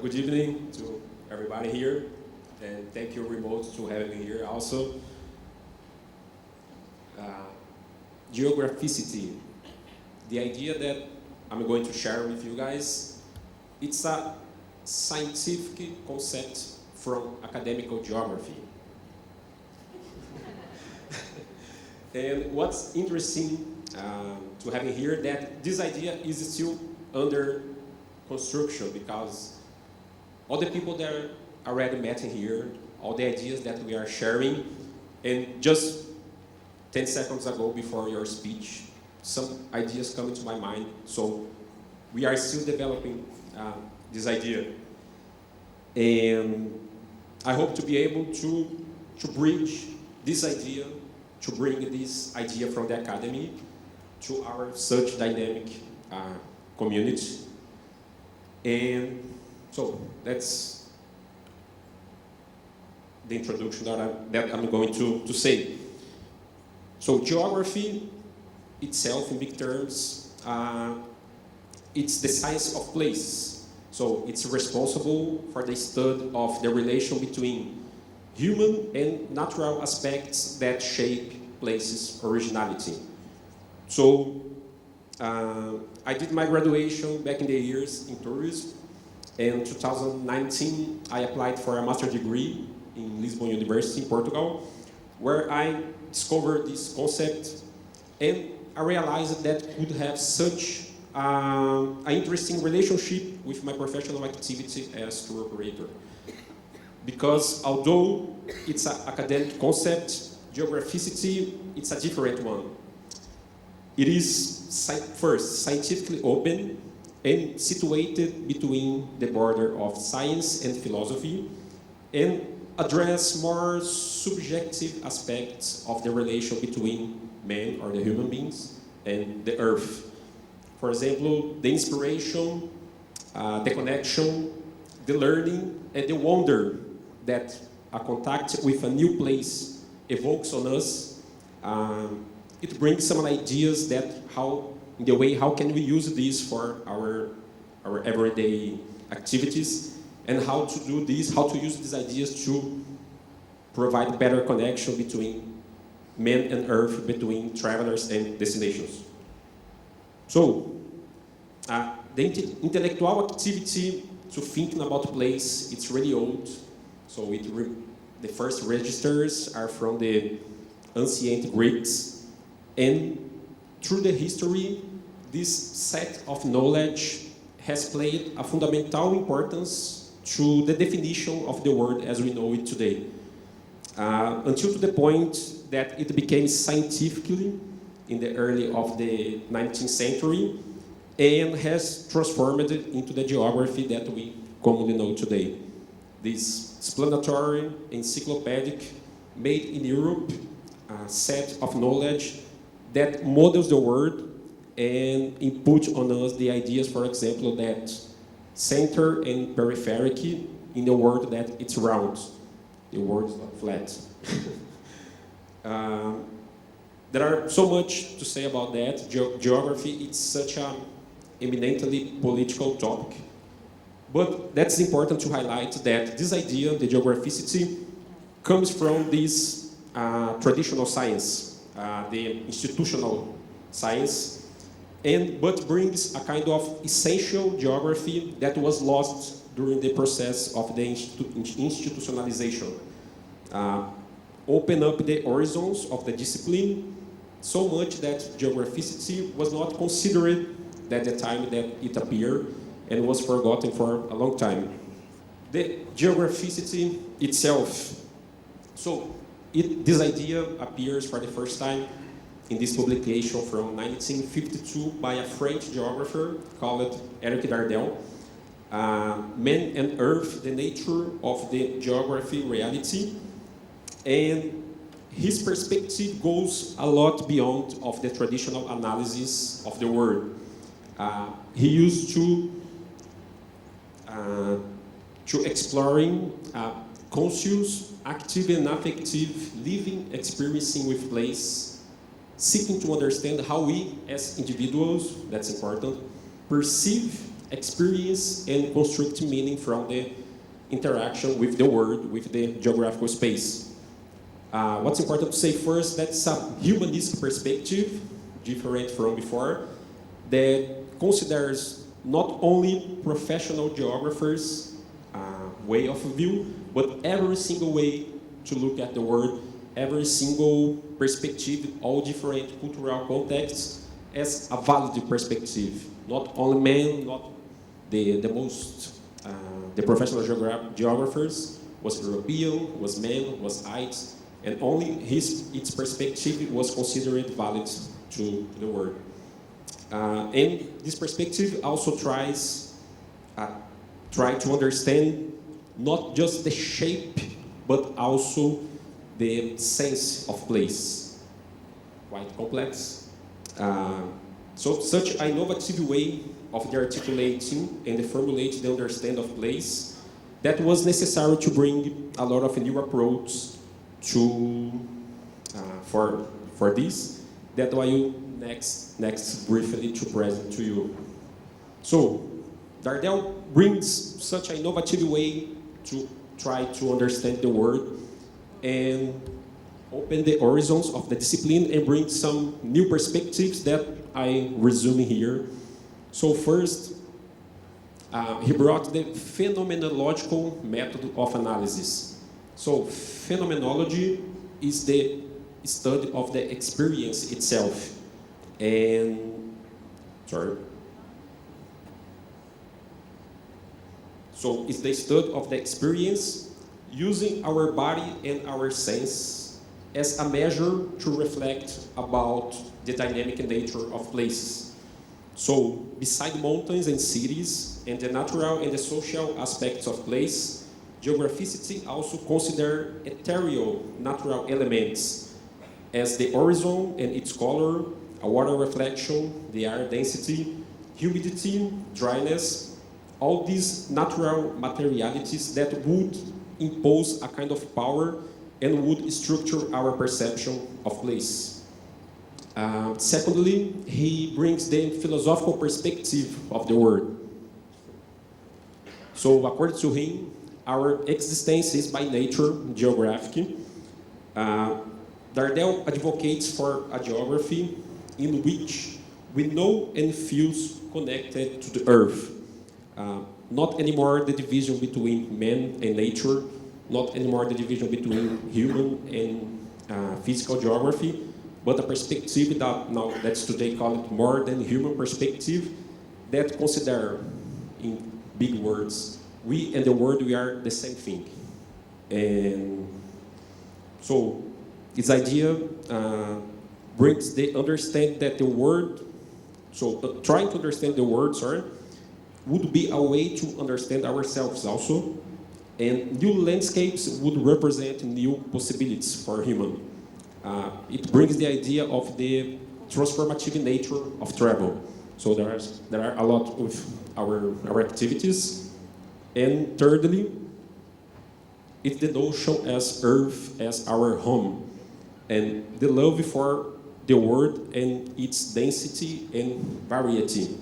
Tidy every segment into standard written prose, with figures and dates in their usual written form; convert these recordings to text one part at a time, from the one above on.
Good evening to everybody here, and thank you, Remote, to having me here also. Uh, Geographicity, the idea that I'm going to share with you guys, it's a scientific concept from academical geography. And what's interesting to having here that this idea is still under construction because all the people that are already met in here, all the ideas that we are sharing, and just 10 seconds ago before your speech, some ideas come into my mind. So we are still developing this idea. And I hope to be able to bridge this idea, to bring this idea from the academy to our such dynamic community. And so that's the introduction that I'm going to say. So geography itself, in big terms, it's the science of place. So it's responsible for the study of the relation between human and natural aspects that shape places' originality. So I did my graduation back in the years in tourism. In 2019, I applied for a master's degree in Lisbon University in Portugal, where I discovered this concept, and I realized that could have such an interesting relationship with my professional activity as tour operator. Because although it's an academic concept, geographicity, it's a different one. It is first scientifically open and situated between the border of science and philosophy, and address more subjective aspects of the relation between man or the human beings and the earth. For example, the inspiration, the connection, the learning, and the wonder that a contact with a new place evokes on us. It brings some ideas that how can we use this for our everyday activities, and how to do this, how to use these ideas to provide better connection between man and earth, between travelers and destinations. So, the intellectual activity to thinking about place, it's really old. So the first registers are from the ancient Greeks, and through the history, this set of knowledge has played a fundamental importance to the definition of the world as we know it today. Until to the point that it became scientifically in the early of the 19th century and has transformed it into the geography that we commonly know today. This explanatory, encyclopedic, made in Europe, set of knowledge that models the world and input on us the ideas, for example, that center and peripheric in the world that it's round. The world is not flat. There are so much to say about that. Geography, it's such an eminently political topic. But that's important to highlight that this idea, the geographicity, comes from this traditional science, the institutional science, but brings a kind of essential geography that was lost during the process of the institutionalization. Open up the horizons of the discipline so much that geographicity was not considered at the time that it appeared and was forgotten for a long time. The geographicity itself, so this idea appears for the first time in this publication from 1952 by a French geographer called Eric Dardel, Man and Earth, the Nature of the Geography Reality. And his perspective goes a lot beyond of the traditional analysis of the world. He used to exploring conscious, active and affective living, experiencing with place, seeking to understand how we as individuals, that's important, perceive experience and construct meaning from the interaction with the world, with the geographical space. What's important to say first, that's a humanistic perspective, different from before, that considers not only professional geographers' way of view, but every single way to look at the world, every single perspective, all different cultural contexts, as a valid perspective. Not only men, not the professional geographers was European, was men, was whites, and only its perspective was considered valid to the world. And this perspective also try to understand not just the shape, but also the sense of place. Quite complex. So such an innovative way of the articulating and the formulating the understanding of place that was necessary to bring a lot of new approach to for this. That I will next briefly to present to you. So Dardel brings such an innovative way to try to understand the world and open the horizons of the discipline and bring some new perspectives that I resume here. So first, he brought the phenomenological method of analysis. So phenomenology is the study of the experience itself. And, So it's the study of the experience using our body and our sense as a measure to reflect about the dynamic nature of places. So beside mountains and cities and the natural and the social aspects of place, geographicity also consider ethereal natural elements as the horizon and its color, a water reflection, the air density, humidity, dryness, all these natural materialities that would impose a kind of power and would structure our perception of place. Secondly, he brings the philosophical perspective of the world. So according to him, our existence is by nature geographic. Dardel advocates for a geography in which we know and feel connected to the earth. Not anymore the division between man and nature, not anymore the division between human and physical geography, but a perspective that now that's today called more than human perspective that consider, in big words, we and the world, we are the same thing. And so this idea brings the understand that the world, so trying to understand the world, would be a way to understand ourselves also, and new landscapes would represent new possibilities for human. It brings the idea of the transformative nature of travel. So there are a lot of our activities. And thirdly, it's the notion as Earth as our home, and the love for the world and its density and variety.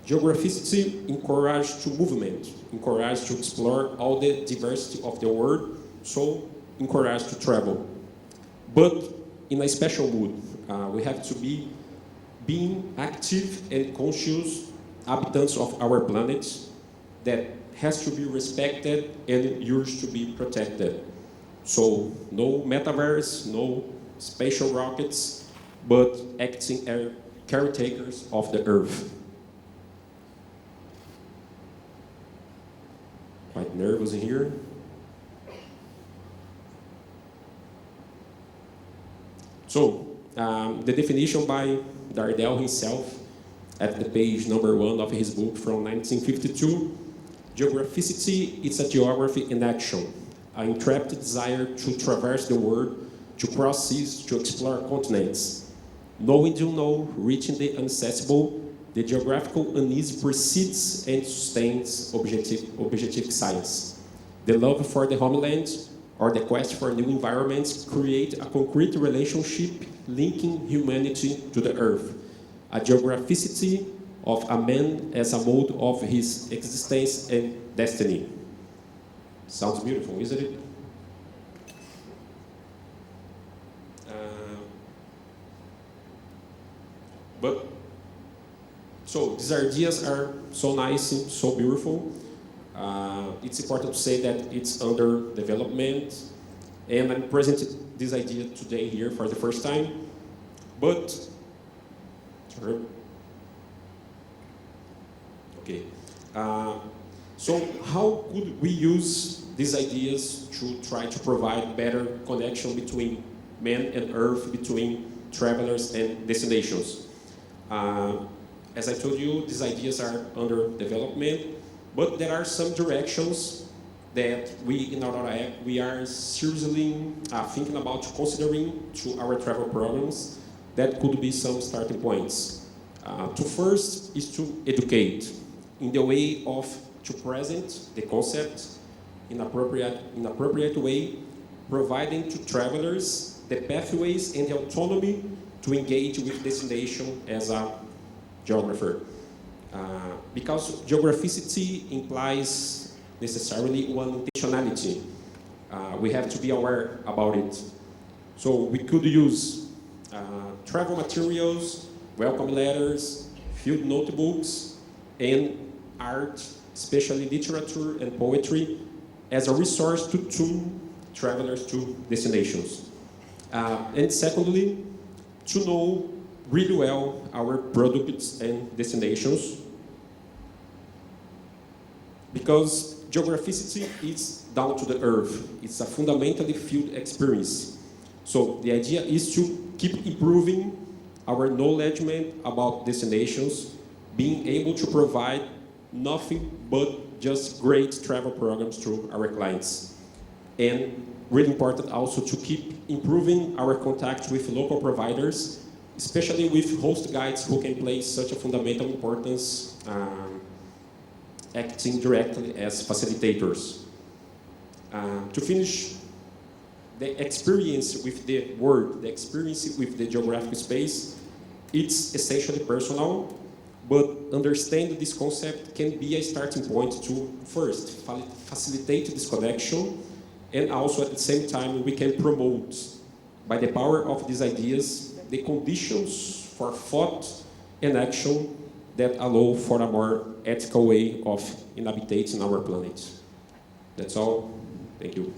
Geographicity encourages to movement, encourages to explore all the diversity of the world, so encourages to travel. But in a special mood, we have to be being active and conscious inhabitants of our planet that has to be respected and yours to be protected. So no metaverse, no spatial rockets, but acting as caretakers of the earth. Quite nervous in here. So, the definition by Dardel himself at the page number 1 of his book from 1952, geographicity is a geography in action, an intrepid desire to traverse the world, to cross seas, to explore continents. Knowing to know, reaching the inaccessible, the geographical unease precedes and sustains objective science. The love for the homeland or the quest for new environments create a concrete relationship linking humanity to the earth. A geographicity of a man as a mode of his existence and destiny. Sounds beautiful, isn't it? So these ideas are so nice and so beautiful. It's important to say that it's under development, and I'm presenting this idea today here for the first time. But, sorry. Okay. So how could we use these ideas to try to provide better connection between man and earth, between travelers and destinations? As I told you, these ideas are under development, but there are some directions that we in Auroraeco, we are seriously thinking about considering to our travel programs that could be some starting points. To first is to educate in the way of to present the concept in appropriate way, providing to travelers the pathways and the autonomy to engage with destination as a geographer. Because geographicity implies necessarily one intentionality. We have to be aware about it. So we could use travel materials, welcome letters, field notebooks, and art, especially literature and poetry, as a resource to tune travelers to destinations. And secondly, to know really well our products and destinations, because geographicity is down to the earth. It's a fundamentally field experience. So the idea is to keep improving our knowledge about destinations, being able to provide nothing but just great travel programs to our clients. And really important also to keep improving our contact with local providers, especially with host guides who can play such a fundamental importance, acting directly as facilitators. To finish, the experience with the world, the experience with the geographic space, it's essentially personal, but understanding this concept can be a starting point to first facilitate this connection, and also at the same time we can promote, by the power of these ideas, the conditions for thought and action that allow for a more ethical way of inhabiting our planet. That's all. Thank you.